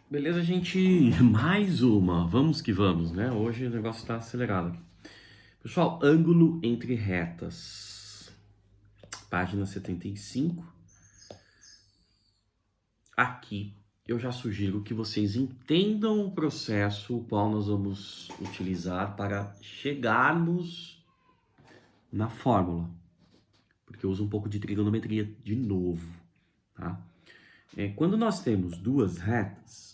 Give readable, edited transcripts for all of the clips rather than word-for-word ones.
Beleza, gente? Mais uma. Vamos que vamos, né? Hoje o negócio tá acelerado aqui. Pessoal, ângulo entre retas. Página 75. Aqui eu já sugiro que vocês entendam o processo o qual nós vamos utilizar para chegarmos na fórmula. Porque eu uso um pouco de trigonometria de novo, tá? Quando nós temos duas retas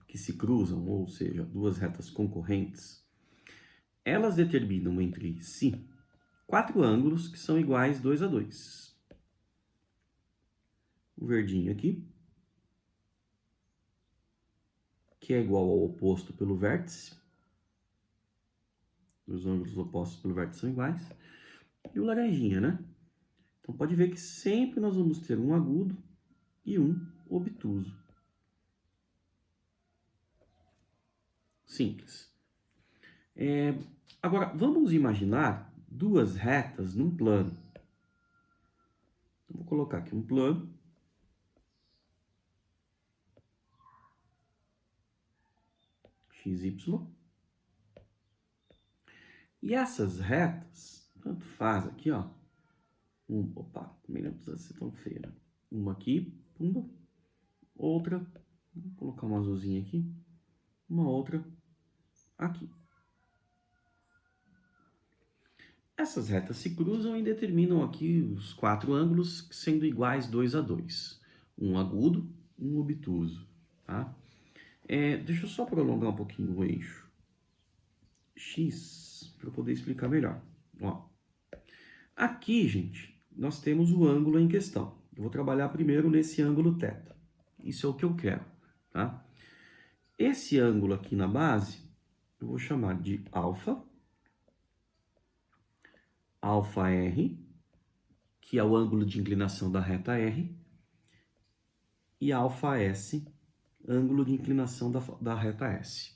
que se cruzam, ou seja, duas retas concorrentes, elas determinam entre si quatro ângulos que são iguais 2 a 2. O verdinho aqui, que é igual ao oposto pelo vértice. Os ângulos opostos pelo vértice são iguais. E o laranjinha, né? Então pode ver que sempre nós vamos ter um agudo e um obtuso. Simples. Agora, vamos imaginar duas retas num plano. Vou colocar aqui um plano. XY. E essas retas, tanto faz aqui, ó. Opa, também não precisa ser tão feia, né? Uma aqui, pumba. Outra, vou colocar uma azulzinha aqui. Uma outra aqui. Essas retas se cruzam e determinam aqui os quatro ângulos sendo iguais 2 a 2. Um agudo, um obtuso, tá? Deixa eu só prolongar um pouquinho o eixo X para eu poder explicar melhor. Ó, aqui, gente, nós temos o ângulo em questão. Eu vou trabalhar primeiro nesse ângulo θ. Isso é o que eu quero, tá? Esse ângulo aqui na base, eu vou chamar de alfa R, que é o ângulo de inclinação da reta R, e alfa S, ângulo de inclinação da reta S.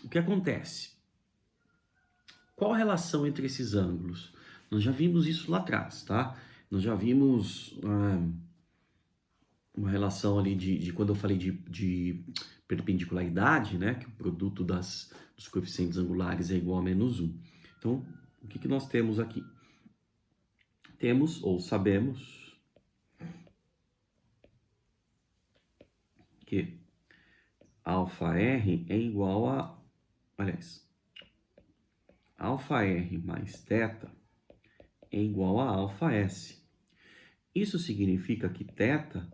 O que acontece? Qual a relação entre esses ângulos? Nós já vimos isso lá atrás, tá? Nós já vimos uma relação ali de quando eu falei de perpendicularidade, né? Que o produto dos coeficientes angulares é igual a -1. Então, o que nós temos aqui? Temos, ou sabemos, que alfa R é igual a... Aliás, alfa R mais θ é igual a alfa S. Isso significa que θ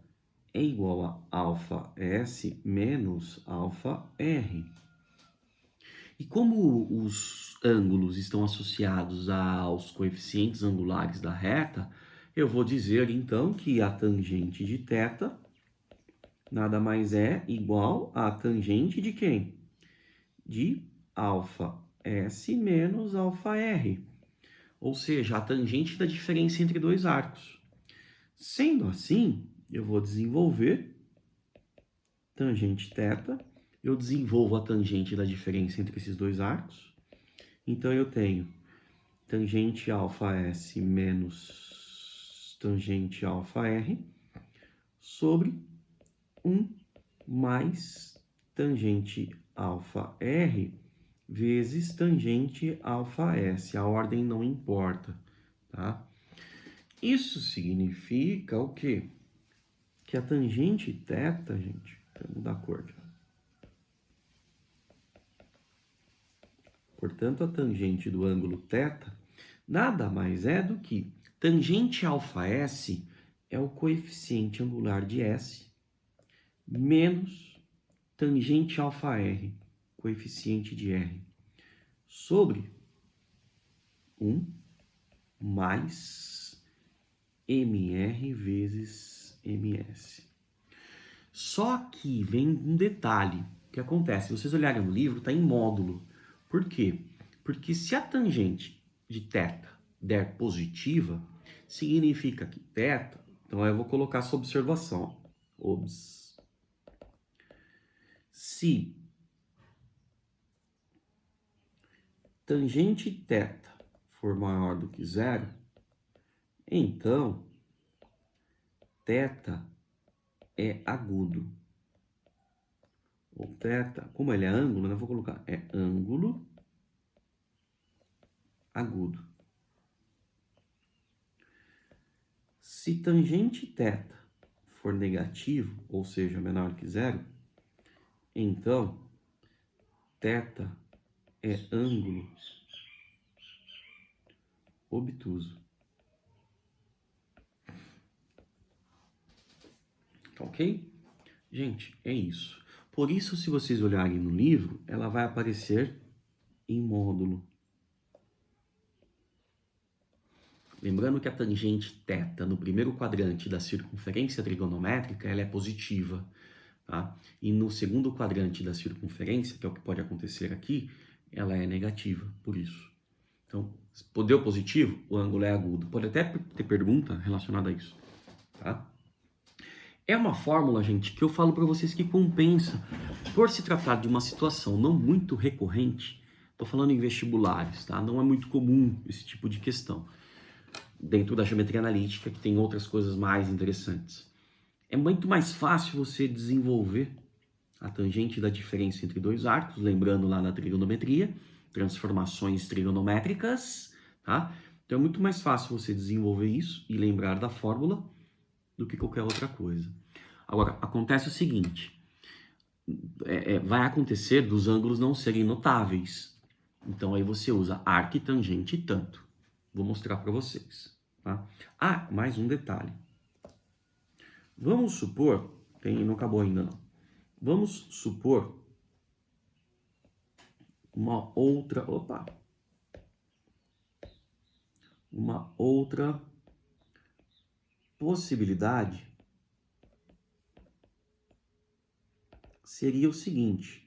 é igual a alfa S menos alfa R. E como os ângulos estão associados aos coeficientes angulares da reta, eu vou dizer então que a tangente de θ nada mais é igual à tangente de quem? De alfa S menos alfa R. Ou seja, a tangente da diferença entre dois arcos. Sendo assim, eu vou desenvolver tangente θ, eu desenvolvo a tangente da diferença entre esses dois arcos. Então, eu tenho tangente alfa S menos tangente alfa R sobre 1 mais tangente alfa R vezes tangente alfa S. A ordem não importa, tá? Isso significa o quê? Que a tangente θ, gente, vou mudar a cor. Portanto, a tangente do ângulo θ nada mais é do que tangente alfa S é o coeficiente angular de S menos tangente alfa R, coeficiente de R, sobre 1 mais MR vezes MS. Só que vem um detalhe. O que acontece? Se vocês olharem no livro, está em módulo. Por quê? Porque se a tangente de θ der positiva, significa que θ... Então, eu vou colocar essa observação. Se tangente θ for maior do que zero, então θ é agudo. O θ, como ele é ângulo, eu vou colocar é ângulo agudo. Se tangente θ for negativo, ou seja, menor que zero, então θ é ângulo obtuso. Ok? Gente, é isso. Por isso, se vocês olharem no livro, ela vai aparecer em módulo. Lembrando que a tangente θ no primeiro quadrante da circunferência trigonométrica, ela é positiva, tá? E no segundo quadrante da circunferência, que é o que pode acontecer aqui, ela é negativa, por isso. Então, deu positivo, o ângulo é agudo. Pode até ter pergunta relacionada a isso, tá? É uma fórmula, gente, que eu falo para vocês que compensa. Por se tratar de uma situação não muito recorrente, tô falando em vestibulares, tá? Não é muito comum esse tipo de questão. Dentro da geometria analítica, que tem outras coisas mais interessantes. É muito mais fácil você desenvolver a tangente da diferença entre dois arcos, lembrando lá na trigonometria, transformações trigonométricas, tá? Então é muito mais fácil você desenvolver isso e lembrar da fórmula do que qualquer outra coisa. Agora, acontece o seguinte, vai acontecer dos ângulos não serem notáveis. Então aí você usa arco e tangente e tanto. Vou mostrar para vocês, tá? Ah, mais um detalhe. Vamos supor, não acabou ainda não. Vamos supor uma outra possibilidade seria o seguinte,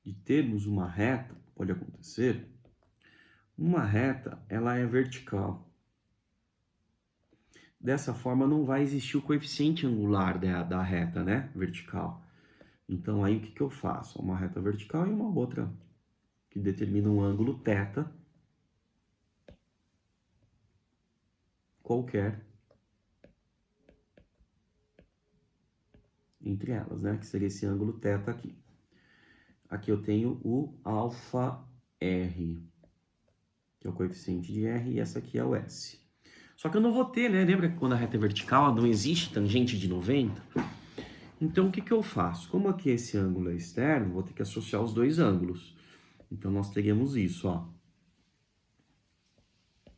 de termos uma reta, pode acontecer, uma reta, ela é vertical. Dessa forma não vai existir o coeficiente angular da reta, né, vertical. Então aí o que eu faço? Uma reta vertical e uma outra que determina um ângulo θ qualquer entre elas, né? Que seria esse ângulo θ aqui. Aqui eu tenho o alfa R, que é o coeficiente de R, e essa aqui é o S. Só que eu não vou ter, né? Lembra que quando a reta é vertical não existe tangente de 90? Então o que eu faço? Como aqui esse ângulo é externo, vou ter que associar os dois ângulos. Então nós teríamos isso, ó.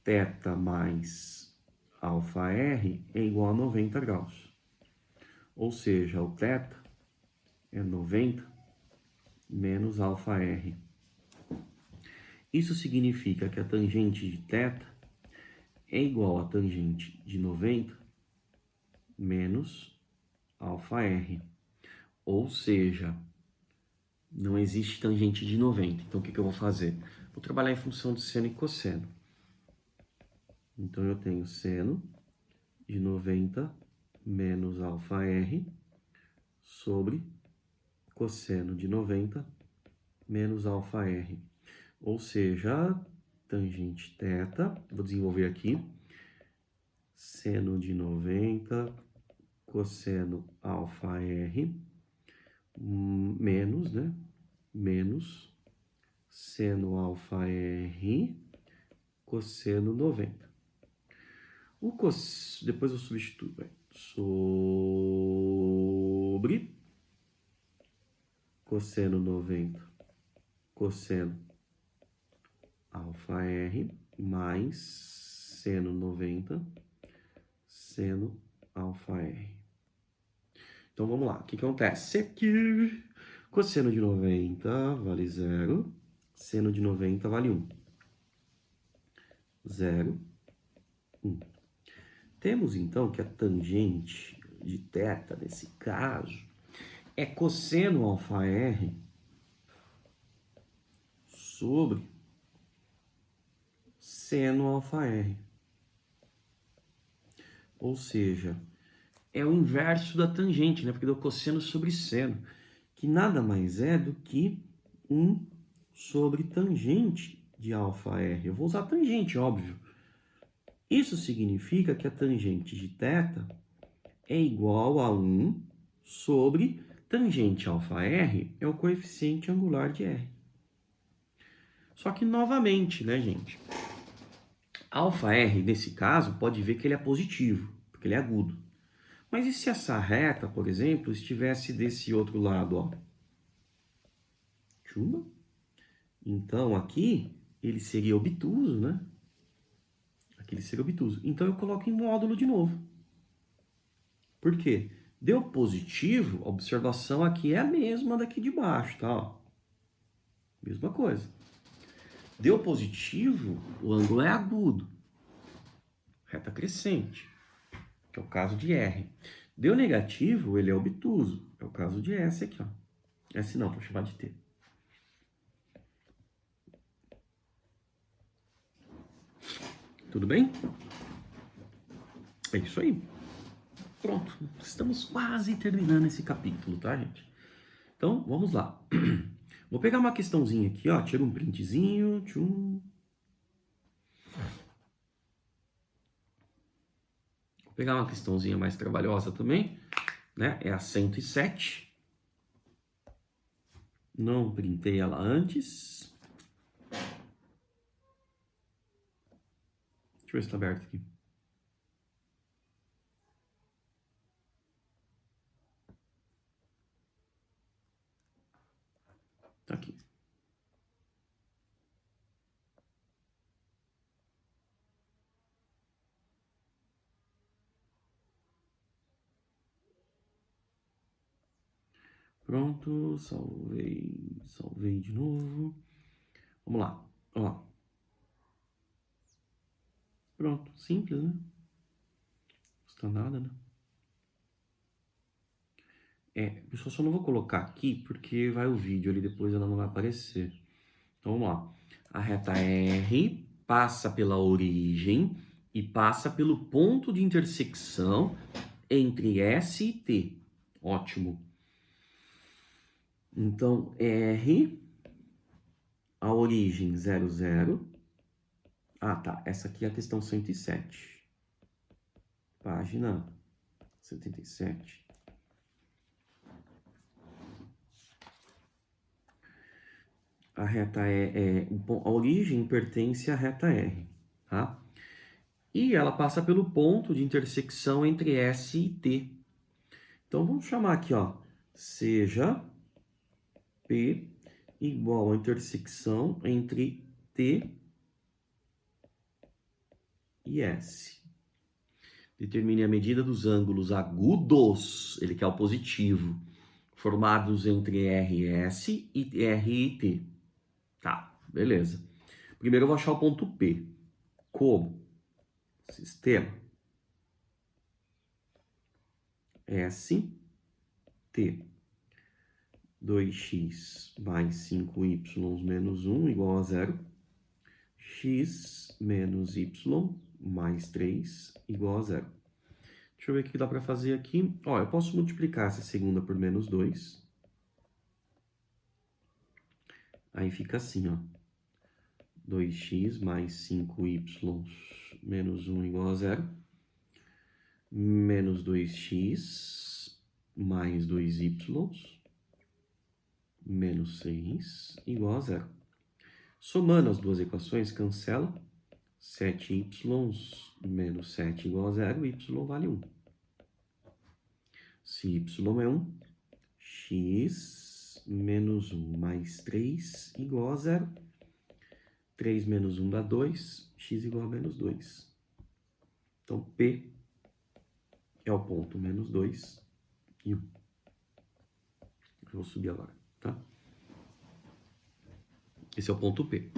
θ mais alfa R é igual a 90 graus. Ou seja, o θ é 90 menos alfa R. Isso significa que a tangente de θ é igual a tangente de 90 menos alfa R. Ou seja, não existe tangente de 90. Então, o que eu vou fazer? Vou trabalhar em função de seno e cosseno. Então, eu tenho seno de 90 menos alfa R sobre cosseno de 90 menos alfa R. Ou seja, tangente θ, vou desenvolver aqui, seno de 90 cosseno alfa R menos, né? Menos seno alfa R cosseno 90. Depois eu substituo, sobre cosseno 90 cosseno alfa R mais seno 90 seno alfa R. Então vamos lá, o que acontece aqui? Cosseno de 90 vale 0, seno de 90 vale 1. 0, 1. Temos então que a tangente de θ, nesse caso, é cosseno alfa R sobre seno alfa R. Ou seja, é o inverso da tangente, né? Porque deu cosseno sobre seno, que nada mais é do que 1 sobre tangente de alfa R. Eu vou usar tangente, óbvio. Isso significa que a tangente de θ é igual a 1 sobre tangente αr é o coeficiente angular de R. Só que, novamente, né, gente? αr, nesse caso, pode ver que ele é positivo, porque ele é agudo. Mas e se essa reta, por exemplo, estivesse desse outro lado, ó? Chuba? Então, aqui, ele seria obtuso, né? Aqui ele seria obtuso. Então, eu coloco em módulo de novo. Por quê? Deu positivo, a observação aqui é a mesma daqui de baixo, tá? Ó. Mesma coisa. Deu positivo, o ângulo é agudo. Reta crescente, que é o caso de R. Deu negativo, ele é obtuso. É o caso de S aqui, ó. S não, vou chamar de T. Tudo bem? É isso aí. Pronto. Estamos quase terminando esse capítulo, tá, gente? Então, vamos lá. Vou pegar uma questãozinha aqui, ó. Tira um printzinho. Tchum. Vou pegar uma questãozinha mais trabalhosa também, né? É a 107. Não printei ela antes. Deixa eu ver se tá aberto aqui. Tá aqui. Pronto, salvei de novo. Vamos lá, ó. Pronto, simples, né? Não custa nada, né? Pessoal, só não vou colocar aqui porque vai o vídeo ali, depois ela não vai aparecer. Então vamos lá. A reta R passa pela origem e passa pelo ponto de intersecção entre S e T. Ótimo. Então, R, a origem 0, 0. Ah, tá. Essa aqui é a questão 107. Página 77. A reta a origem pertence à reta R, tá? E ela passa pelo ponto de intersecção entre S e T. Então, vamos chamar aqui, ó, seja P igual à intersecção entre T e S. Determine a medida dos ângulos agudos, ele quer o positivo, formados entre RS e RT. Tá, beleza. Primeiro eu vou achar o ponto P. Como? Sistema S, T. 2x mais 5y menos 1 igual a 0. X menos y mais 3 igual a 0. Deixa eu ver o que dá para fazer aqui. Ó, eu posso multiplicar essa segunda por menos 2. Aí fica assim, ó. 2x mais 5y menos 1 igual a 0. Menos 2x mais 2y menos 6 igual a 0. Somando as duas equações, cancela. 7y menos 7 igual a 0, y vale 1. Se y é 1, x menos 1 mais 3 igual a 0. 3 menos 1 dá 2, x igual a menos 2. Então, P é o ponto menos 2 e 1. Eu vou subir agora, tá? Esse é o ponto P.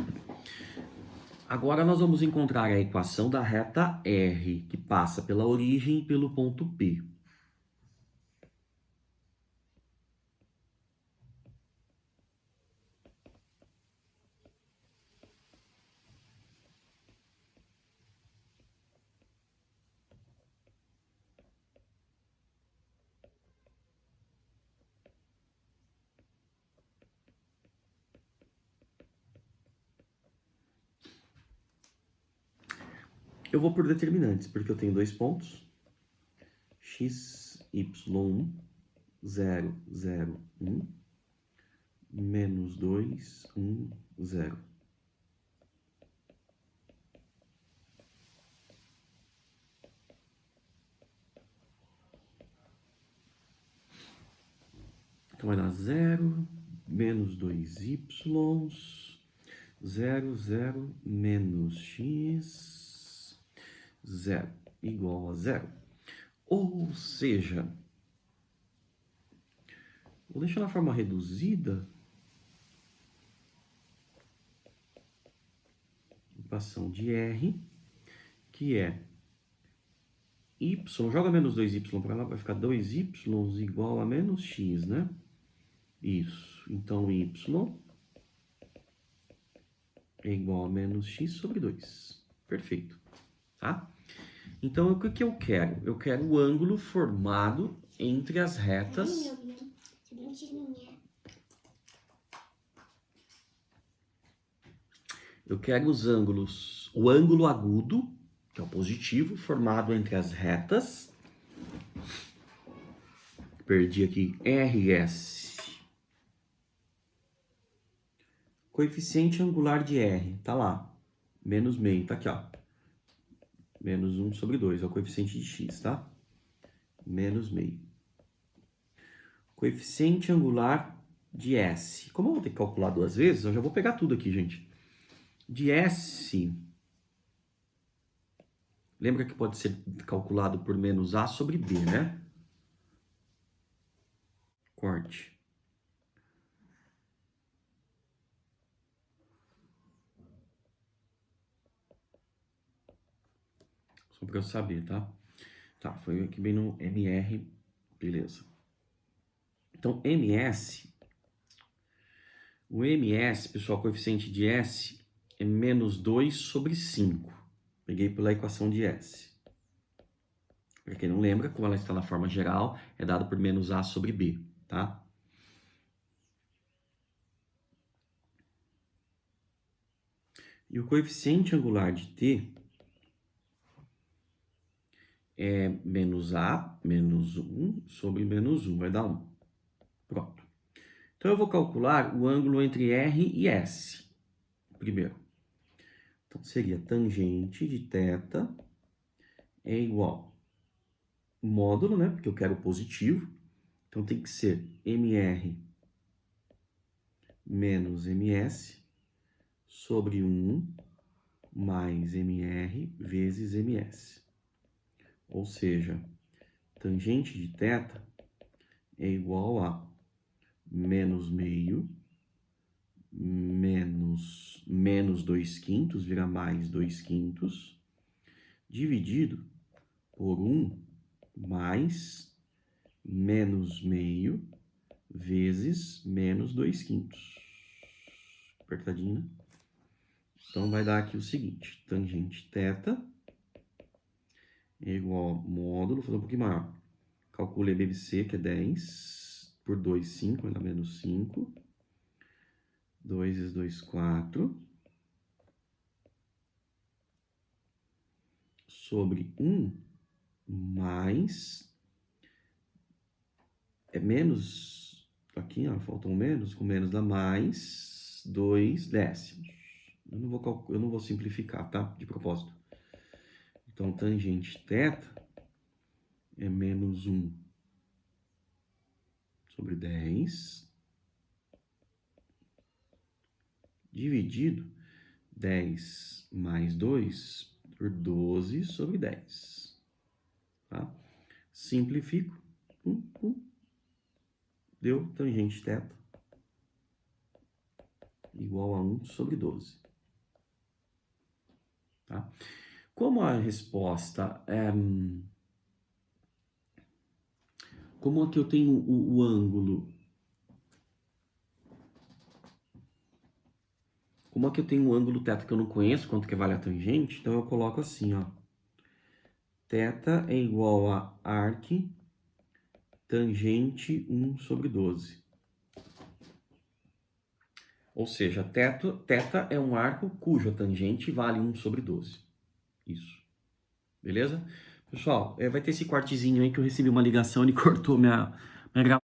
Agora nós vamos encontrar a equação da reta R, que passa pela origem e pelo ponto P. Eu vou por determinantes, porque eu tenho 2 pontos. X, Y1, 0, 0, 1, menos 2, 1, 0. Então vai dar 0, menos 2y, 0, 0, menos x, 0, igual a 0. Ou seja, vou deixar na forma reduzida, equação de R, que é y, joga menos 2y para lá, vai ficar 2y igual a menos x, né? Isso. Então, y é igual a menos x sobre 2. Perfeito. Tá? Então, o que eu quero? Eu quero o ângulo formado entre as retas... Eu quero os ângulos, o ângulo agudo, que é o positivo, formado entre as retas. Perdi aqui, RS. Coeficiente angular de R, tá lá. Menos meio, tá aqui, ó. Menos 1 sobre 2, é o coeficiente de x, tá? Menos meio. Coeficiente angular de S. Como eu vou ter que calcular 2 vezes, eu já vou pegar tudo aqui, gente. De S, lembra que pode ser calculado por menos A sobre B, né? Corte. Só para eu saber, tá? Tá, foi aqui bem no MR, beleza. Então, MS, o MS, pessoal, coeficiente de S é menos 2 sobre 5. Peguei pela equação de S. Para quem não lembra, como ela está na forma geral, é dado por menos A sobre B, tá? E o coeficiente angular de T é menos A, menos 1 sobre menos 1, vai dar 1. Pronto. Então, eu vou calcular o ângulo entre R e S, primeiro. Então, seria tangente de θ é igual módulo, né? Porque eu quero positivo. Então, tem que ser MR menos MS sobre 1 mais MR vezes MS. Ou seja, tangente de θ é igual a menos meio, menos 2/5, vira mais 2/5, dividido por 1 mais menos meio vezes menos 2/5. Apertadinho, né? Então, vai dar aqui o seguinte, tangente θ é igual a módulo, vou fazer um pouquinho maior. Calcule a BBC, que é 10, por 2, 5, vai dar menos 5. 2 vezes 2, 4. Sobre 1 mais... É menos... Aqui, ó, falta um menos. Com menos dá mais 2 décimos. Eu não vou simplificar, tá? De propósito. Então, tangente θ é menos 1 sobre 10, dividido 10 mais 2 por 12 sobre 10. Tá? Simplifico. Deu tangente θ igual a 1 sobre 12. Tá? Como a resposta é... Como aqui eu tenho o ângulo... Como aqui eu tenho um ângulo θ que eu não conheço, quanto que vale a tangente, então eu coloco assim, ó. θ é igual a arc tangente 1 sobre 12. Ou seja, θ é um arco cuja tangente vale 1 sobre 12. Isso. beleza? Pessoal, vai ter esse cortezinho aí que eu recebi uma ligação, ele cortou minha gravação.